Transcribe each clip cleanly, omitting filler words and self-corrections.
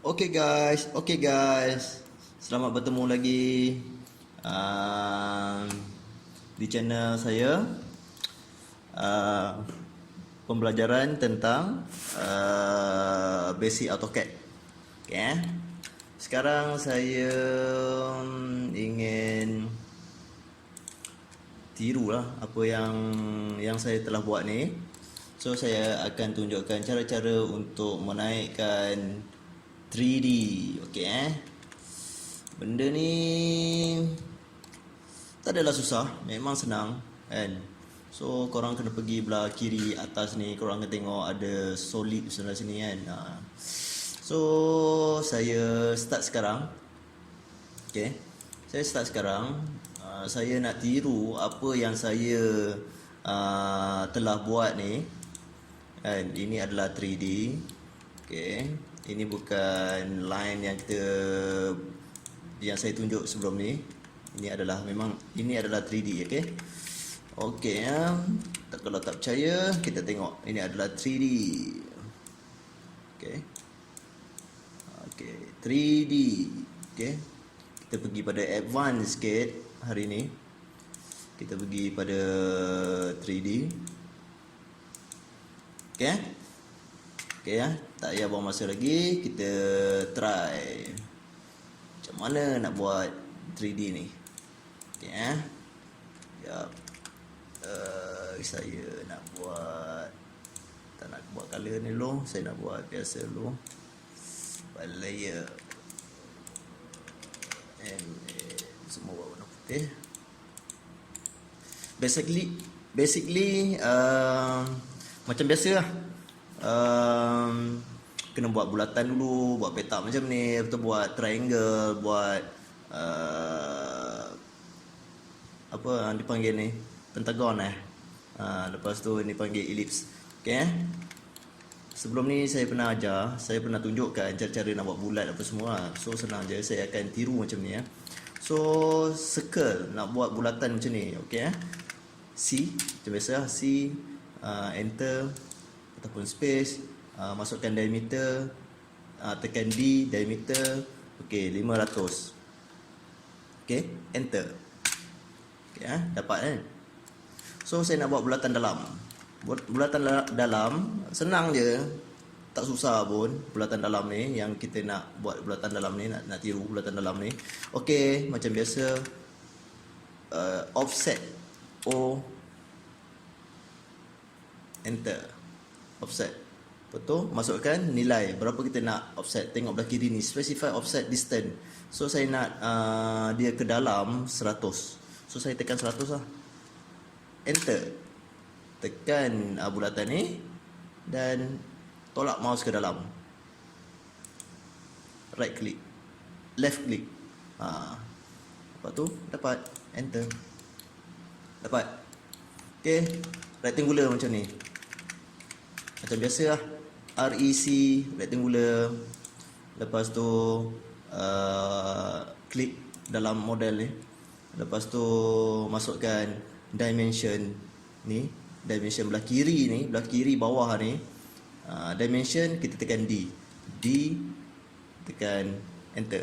Oke guys, selamat bertemu lagi uh, di channel saya. uh, Pembelajaran tentang basic AutoCAD. Okay. Sekarang saya ingin tirulah apa yang saya telah buat ni. So saya akan tunjukkan cara-cara untuk menaikkan 3D. Okey. Benda ni tak adalah susah, memang senang kan. So korang kena pergi belah kiri atas ni, korang akan tengok ada solid sebelah sini kan. So saya start sekarang. Okey. Saya start sekarang. Saya nak tiru apa yang saya telah buat ni. Kan, ini adalah 3D. Okey. Ini bukan line yang saya tunjuk sebelum ni. Ini adalah 3D, okey. Okey, kalau tak percaya, kita tengok. Ini adalah 3D. Okey. Okey, 3D. Okey. Kita pergi pada advance sikit hari ni. Kita pergi pada 3D. Okey. Okey ya, tak payah buang masa lagi, kita try macam mana nak buat 3D ni. Okey ya. Jap. Saya nak buat, tak nak buat color ni dulu, saya nak buat biasa dulu. Buat layer. Semua buat warna putih. Basically macam biasa lah. Kena buat bulatan dulu, buat petak macam ni, lepas tu buat triangle, buat apa dipanggil ni, pentagon lepas tu ni panggil ellipse. Okey. Sebelum ni saya pernah ajar, saya pernah tunjukkan cara-cara nak buat bulat apa semua. So senang je, saya akan tiru macam ni . So circle, nak buat bulatan macam ni. Okey. C macam biasa, C, enter ataupun space, masukkan diameter, tekan D, diameter. Okey, 500. Okey, enter. Okey, dapat kan. So saya nak buat bulatan dalam. Bulatan dalam senang je, tak susah pun. Bulatan dalam ni yang kita nak buat, bulatan dalam ni nak tiru bulatan dalam ni. Okey, macam biasa, offset O, enter. Offset. Lepas tu masukkan nilai berapa kita nak offset. Tengok belah kiri ni, specify offset distance. So saya nak dia ke dalam 100. So saya tekan 100 lah. Enter. Tekan bulatan ni dan tolak mouse ke dalam. Right click, left click. Lepas tu dapat. Enter. Dapat. Okey, rectangular macam ni. Macam biasa lah, REC, rectangular. Lepas tu klik dalam model ni. Lepas tu masukkan dimension ni, dimension belah kiri ni, belah kiri bawah ni. Dimension kita tekan D, tekan enter.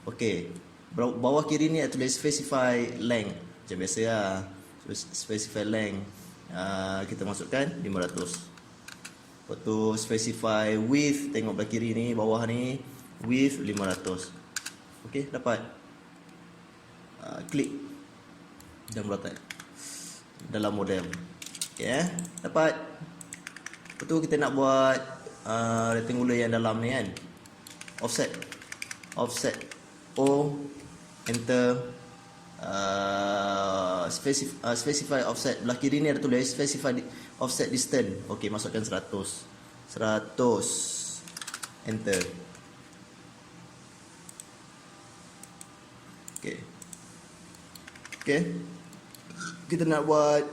Okey, bawah kiri ni ada tulis specify length. Macam biasa lah, specify length. Kita masukkan 500. Lepas tu specify width, tengok belah kiri ni, bawah ni, width 500. Okey, dapat. Klik dan bulatan dalam model. Okey, dapat. Lepas tu kita nak buat rectangular yang dalam ni kan. Offset O, enter. Specify offset, belah kiri ni ada tulis specify offset distance. Okey, masukkan 100, enter. Okey, kita nak buat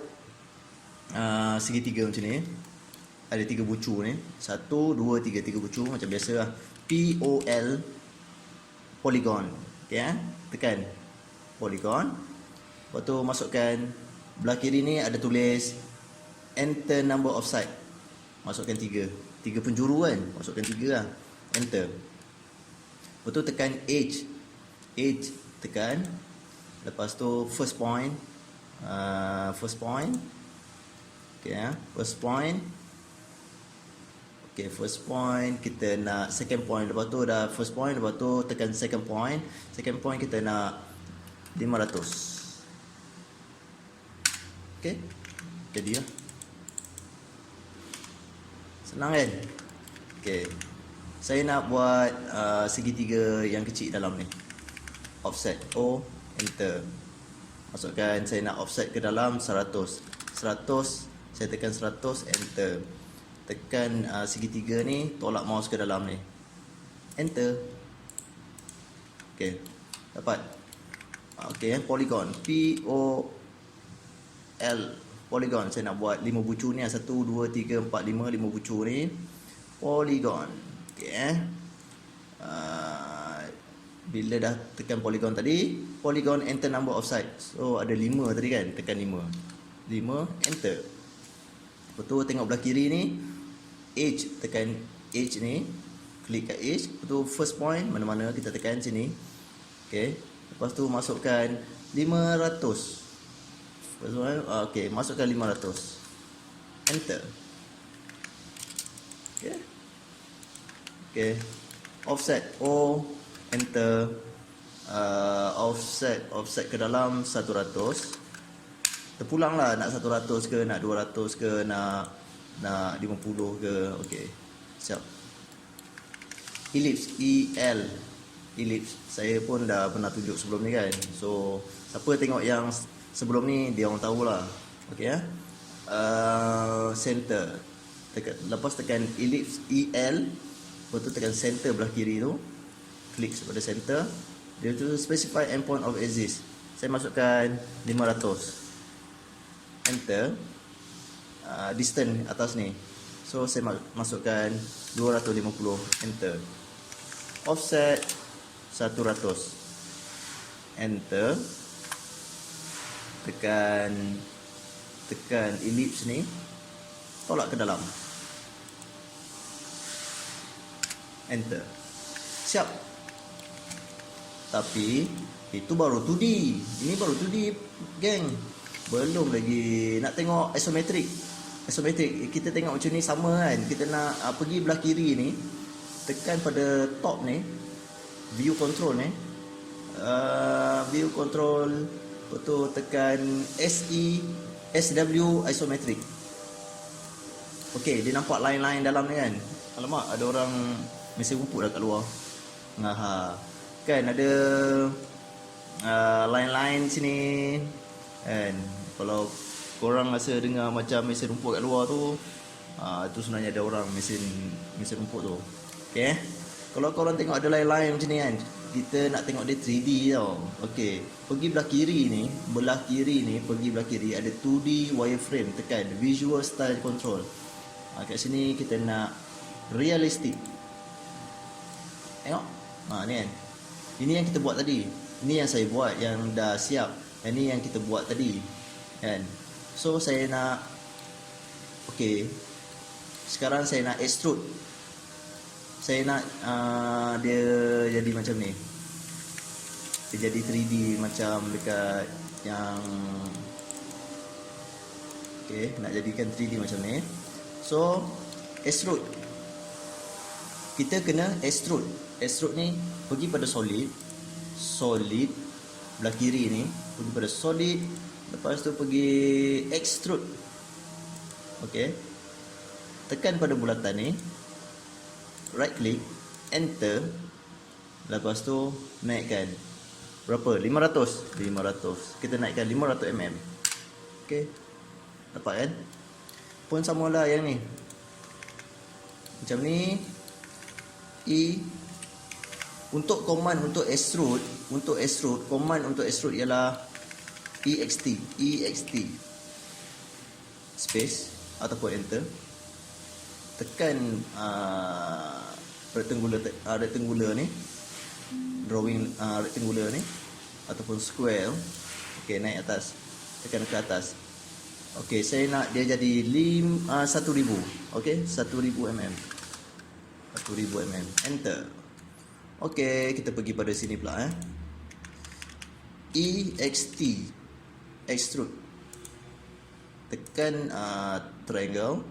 segitiga macam ni. Ada 3 bucu ni, 1, 2, 3, 3 bucu macam biasa lah. POL, polygon. Okey, tekan polygon. Lepas tu masukkan belah kiri ni ada tulis enter number of side. Masukkan 3 penjuru kan, masukkan 3 lah. enter. Betul, tekan edge, tekan. Lepas tu first point, okay, first point. Okay, first point kita nak second point. Lepas tu dah first point, lepas tu tekan second point. Second point kita nak 500. Okay, jadilah. Senang kan? Okay, saya nak buat segitiga yang kecil dalam ni. Offset O, enter. Masukkan, saya nak offset ke dalam 100. Saya tekan 100, enter. Tekan segitiga ni, tolak mouse ke dalam ni, enter. Okay, dapat. Okay, polygon, POL, polygon. Saya nak buat 5 bucu ni, 1, 2, 3, 4, 5 bucu ni, polygon. Okay, bila dah tekan polygon tadi, polygon, enter number of sides. So ada 5 tadi kan, tekan 5, enter. Lepas tu tengok belah kiri ni, edge, tekan edge ni, klik kat edge. Lepas tu first point, mana-mana kita tekan sini. Okay, lepas tu masukkan 500. First one, okay, masukkan 500, enter. Okay, okay, offset O, enter. Offset ke dalam 100. Terpulang lah, nak 100 ke, nak 200 ke, nak 50 ke. Okay, siap. Ellipse, EL, ellipse. Saya pun dah pernah tunjuk sebelum ni kan. So siapa tengok yang sebelum ni, dia orang tahulah. Okay, center. Lepas tekan ellipse, EL. Lepas tu tekan center belah kiri tu, klik pada center. Dia tu specify endpoint of axis. Saya masukkan 500, enter. Distance atas ni, so saya masukkan 250, enter. Offset 100, enter. Tekan ellipse ni, tolak ke dalam, enter. Siap. Tapi itu baru 2D. Ini baru 2D, geng. Belum lagi nak tengok isometric. Kita tengok macam ni sama kan. Kita nak pergi belah kiri ni, tekan pada top ni, view control ni, view control. Betul, tekan SW isometric. Okey, dia nampak line-line dalam ni kan. Alamak, ada orang mesin rumput dah kat luar. Kan ada line-line sini kan. Kalau korang rasa dengar macam mesin rumput kat luar tu, itu sebenarnya ada orang mesin rumput tu. Okay, kalau korang tengok ada line-line macam ni kan, kita nak tengok dia 3D tau. Okay, pergi belah kiri ni, pergi belah kiri ada 2D wireframe, tekan visual style control. Kat sini kita nak realistic. Tengok, ni kan. Ini yang kita buat tadi. Ini yang saya buat yang dah siap. Ini yang kita buat tadi kan. So saya nak, okay, sekarang saya nak extrude. Saya nak dia jadi macam ni. Dia jadi 3D macam dekat yang, okay, nak jadikan 3D macam ni. So extrude, kita kena extrude. Extrude ni pergi pada solid belah kiri ni, pergi pada solid. Lepas tu pergi extrude. Okay, tekan pada bulatan ni, right click, enter. Lepas tu naikkan berapa? 500. Kita naikkan 500 mm. Okay, dapat kan? Pun samalah yang ni, macam ni. Untuk command untuk extrude, command untuk extrude ialah EXT space ataupun enter. Tekan rectangular ni, drawing rectangular ni ataupun square. Okey, naik atas, tekan ke atas. Okey, saya nak dia jadi 1000. Okey, 1000 mm. 1000 mm. Enter. Okey, kita pergi pada sini pula EXT, extrude. Tekan triangle.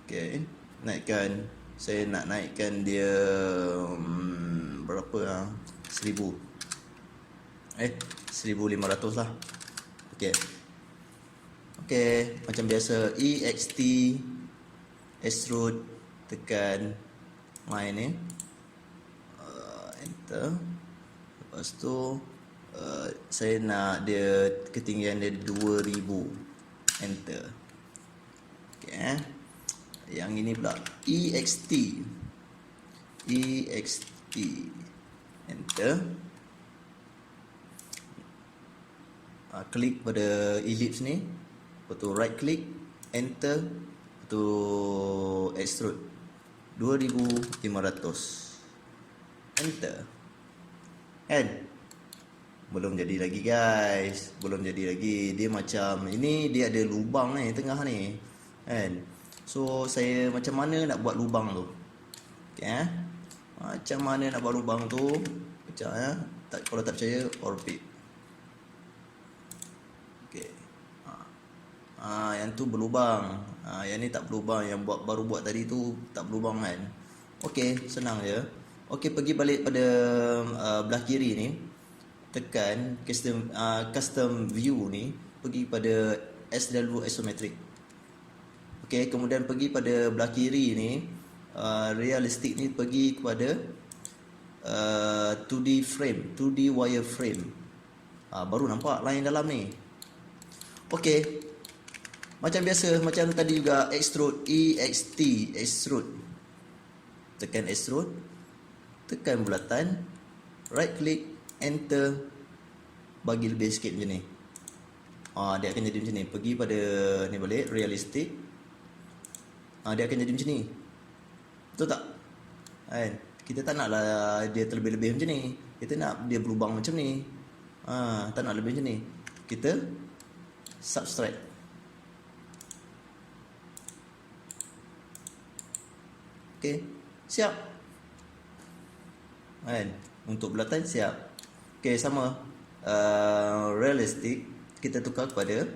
Okey, naikkan. Saya nak naikkan dia berapa 1000. 1500 lah. Okey. Okey, macam biasa EXT extrude, tekan my ni. Enter. Lepas tu saya nak dia ketinggian dia 2000. Enter. Okey. Yang ini pula EXT. EXT. Enter. Klik pada ellipse ni. Lepas tu right click, enter. Lepas tu extrude 2500. Enter. Kan? Belum jadi lagi guys. Belum jadi lagi. Dia macam ini, dia ada lubang ni tengah ni. Kan? So saya macam mana nak buat lubang tu? Okay, macam mana nak buat lubang tu? Macam kalau tak percaya, orbit. Okay. Yang tu berlubang. Yang ni tak berlubang. Yang baru buat tadi tu tak berlubang kan? Okay, senang je. Okay, pergi balik pada belah kiri ni. Tekan custom view ni. Pergi pada SW isometric. Okay, kemudian pergi pada belah kiri ni. Realistic ni pergi kepada 2D frame, 2D wire frame. Baru nampak line dalam ni. Okay, macam biasa, macam tadi juga extrude, EXT, extrude. Tekan extrude, tekan bulatan, right click, enter, bagi lebih sikit macam ni. Dia akan jadi macam ni. Pergi pada ni balik, realistic. Dia akan jadi macam ni. Betul tak? Kan? Kita tak naklah dia terlebih-lebih macam ni. Kita nak dia berlubang macam ni. Tak nak lebih macam ni. Kita subtract. Okay, siap. Kan? Untuk bulatan siap. Okay, sama. Realistic kita tukar kepada,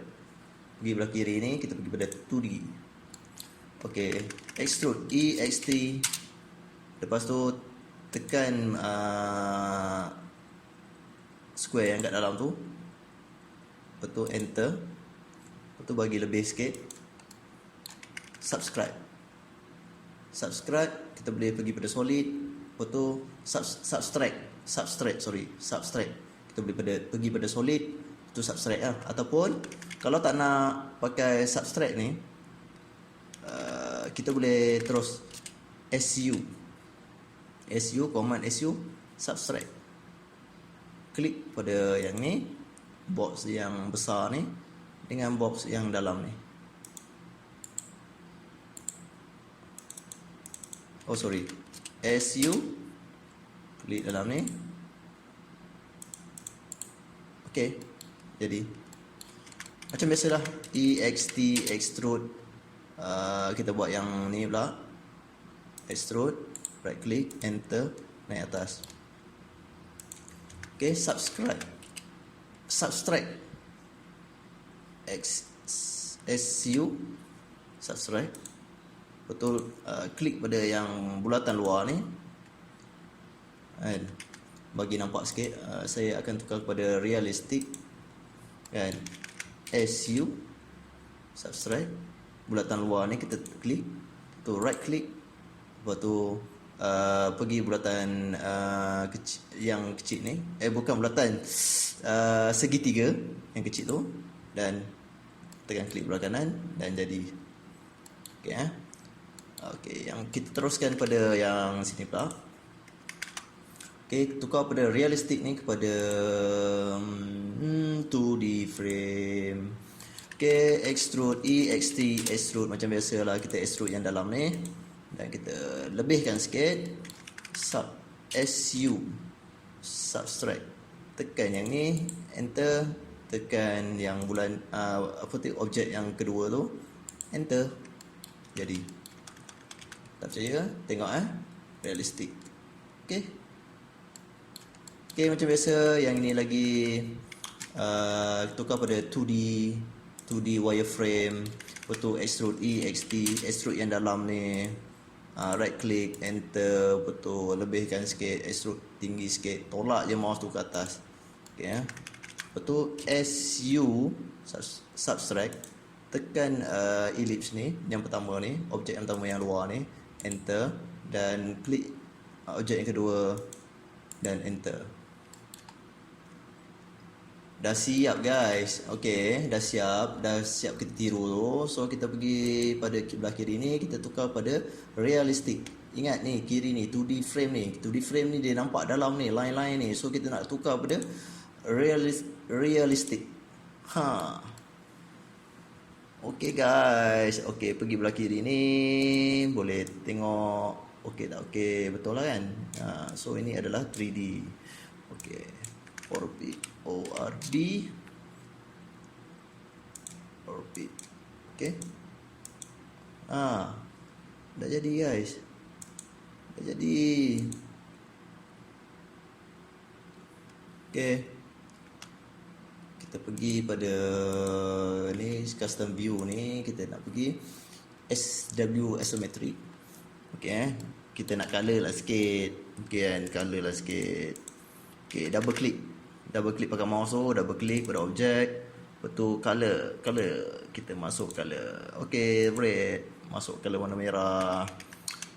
pergi belah kiri ni, kita pergi pada 2D. Okay, extrude, EXT. Lepas tu tekan square yang kat dalam tu. Lepas tu enter. Lepas tu bagi lebih sikit. Subscribe. Subscribe, kita boleh pergi pada solid. Lepas tu subtract. Kita boleh pergi pada solid. Itu subtract lah. Ataupun kalau tak nak pakai subtract ni, kita boleh terus command SU subtract. Klik pada yang ni, box yang besar ni dengan box yang dalam ni. SU klik dalam ni. Okey, jadi macam biasalah EXT extrude. Kita buat yang ni pula, extrude, right click, enter, naik atas. Okay, subtract, SU subtract. Betul, klik pada yang bulatan luar ni, kan? Bagi nampak sikit, saya akan tukar kepada realistic, kan? SU subtract, bulatan luar ni kita klik, tu right click, lepas tu pergi bulatan yang kecil ni, bukan bulatan, segitiga yang kecil tu, dan tekan klik belah kanan dan jadi. Okey, okey, yang kita teruskan pada yang sini pula. Okey, tukar pada realistic ni kepada 2D frame. Okay, extrude, EXT, extrude macam biasalah, kita extrude yang dalam ni dan kita lebihkan sikit. SU subtract, tekan yang ni, enter, tekan yang objek yang kedua tu, enter, jadi. Tak percaya? Tengok realistik. Okey. Okey, macam biasa yang ini lagi tukar pada 2D wireframe, betul extrude EXT, extrude yang dalam ni. Right click, enter, betul lebihkan sikit, extrude tinggi sikit, tolak je mouse tu ke atas. Okey betul SU subtract, tekan ellipse ni yang pertama ni, objek yang pertama yang luar ni, enter, dan klik objek yang kedua dan enter. Dah siap guys. Okey, dah siap kita tiru tu. So kita pergi pada belah kiri ni, kita tukar pada realistic. Ingat ni kiri ni 2D frame ni. 2D frame ni dia nampak dalam ni line-line ni. So kita nak tukar pada realistic. Okey guys. Okey, pergi belah kiri ni, boleh tengok okey tak? Okey, betul lah kan? So ini adalah 3D. Okey. Orbit okey. Dah jadi guys. Dah jadi. Okey. Kita pergi pada ni custom view ni, kita nak pergi SW isometric. Okey kita nak color lah sikit. Okey kan, color lah sikit. Okey, double click pakai mouse tu, double click pada objek. Betul color. Kita masuk color. Okey, red, masuk color warna merah.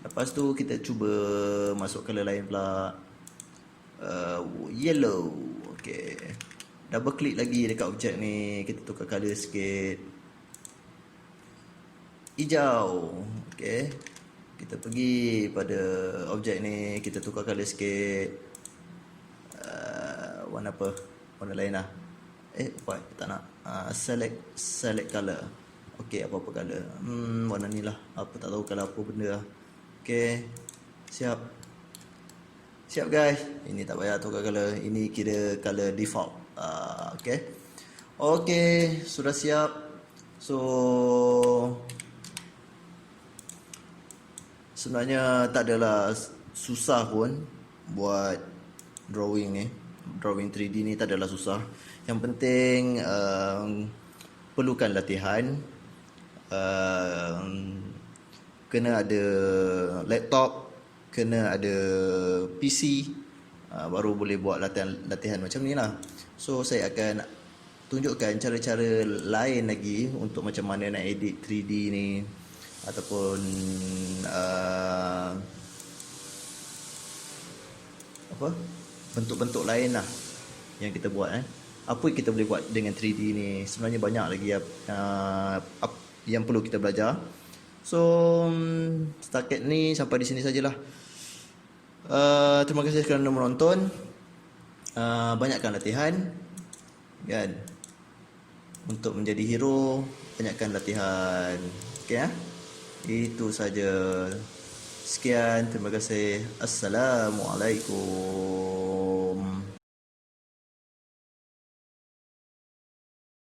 Lepas tu kita cuba masuk color lain pula. Yellow. Okey. Double click lagi dekat objek ni, kita tukar color sikit. Hijau. Okey. Kita pergi pada objek ni, kita tukar color sikit. Warna apa? Warna lain lah. White tak nak. Select color. Okey, apa-apa color. Warna ni lah. Apa tak tahu color apa benda lah. Okey. Siap guys. Ini tak payah tukar color. Ini kira color default. Okey, sudah siap. So sebenarnya tak adalah susah pun buat drawing ni. Drawing 3D ni tak adalah susah. Yang penting perlukan latihan. Kena ada laptop, kena ada PC, baru boleh buat latihan macam ni lah. So saya akan tunjukkan cara-cara lain lagi untuk macam mana nak edit 3D ni, ataupun bentuk-bentuk lain lah yang kita buat. Apa yang kita boleh buat dengan 3D ni, sebenarnya banyak lagi yang perlu kita belajar. So setakat ni sampai di sini sajalah. Terima kasih kerana menonton. Banyakkan latihan kan, untuk menjadi hero. Banyakkan latihan. Okey itu saja. Sekian, terima kasih. Assalamualaikum.